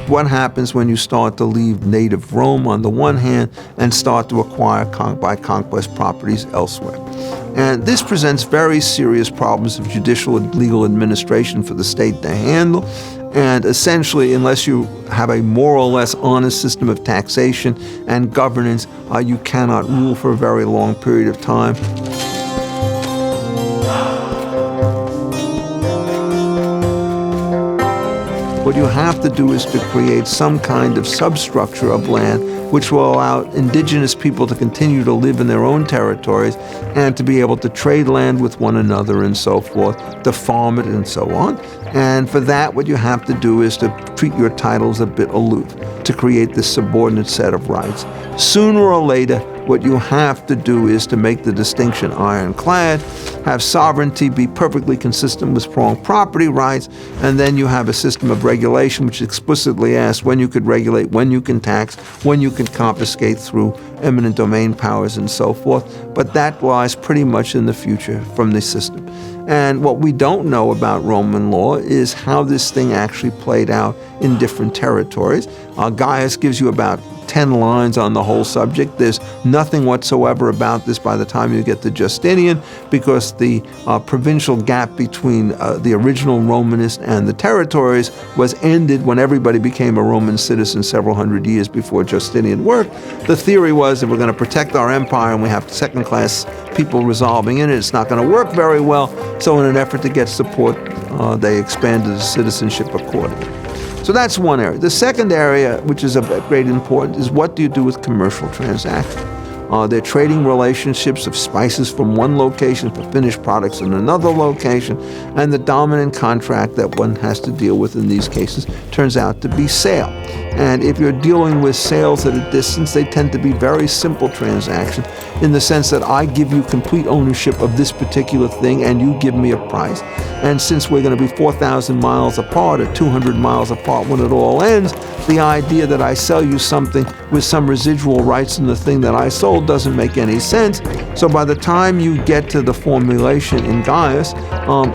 What happens when you start to leave native Rome on the one hand and start to acquire by conquest properties elsewhere? And this presents very serious problems of judicial and legal administration for the state to handle. And essentially, unless you have a more or less honest system of taxation and governance, you cannot rule for a very long period of time. What you have to do is to create some kind of substructure of land which will allow indigenous people to continue to live in their own territories and to be able to trade land with one another and so forth, to farm it and so on. And for that, what you have to do is to treat your titles a bit aloof, to create this subordinate set of rights. Sooner or later, what you have to do is to make the distinction ironclad, have sovereignty be perfectly consistent with strong property rights, and then you have a system of regulation which explicitly asks when you could regulate, when you can tax, when you can confiscate through eminent domain powers and so forth. But that lies pretty much in the future from this system. And what we don't know about Roman law is how this thing actually played out in different territories. Gaius gives you about 10 lines on the whole subject. There's nothing whatsoever about this by the time you get to Justinian, because the provincial gap between the original Romanists and the territories was ended when everybody became a Roman citizen several hundred years before Justinian worked. The theory was that we're going to protect our empire and we have second-class people resolving in it. It's not going to work very well. So in an effort to get support, they expanded the citizenship accordingly. So that's one area. The second area, which is of great importance, is what do you do with commercial transactions? They're trading relationships of spices from one location for finished products in another location, and the dominant contract that one has to deal with in these cases turns out to be sale. And if you're dealing with sales at a distance, they tend to be very simple transactions in the sense that I give you complete ownership of this particular thing and you give me a price. And since we're going to be 4,000 miles apart or 200 miles apart when it all ends, the idea that I sell you something with some residual rights in the thing that I sold doesn't make any sense. So by the time you get to the formulation in Gaius,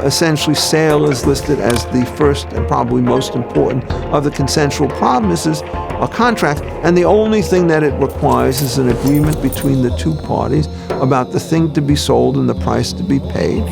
essentially sale is listed as the first and probably most important of the consensual promises, a contract, and the only thing that it requires is an agreement between the two parties about the thing to be sold and the price to be paid.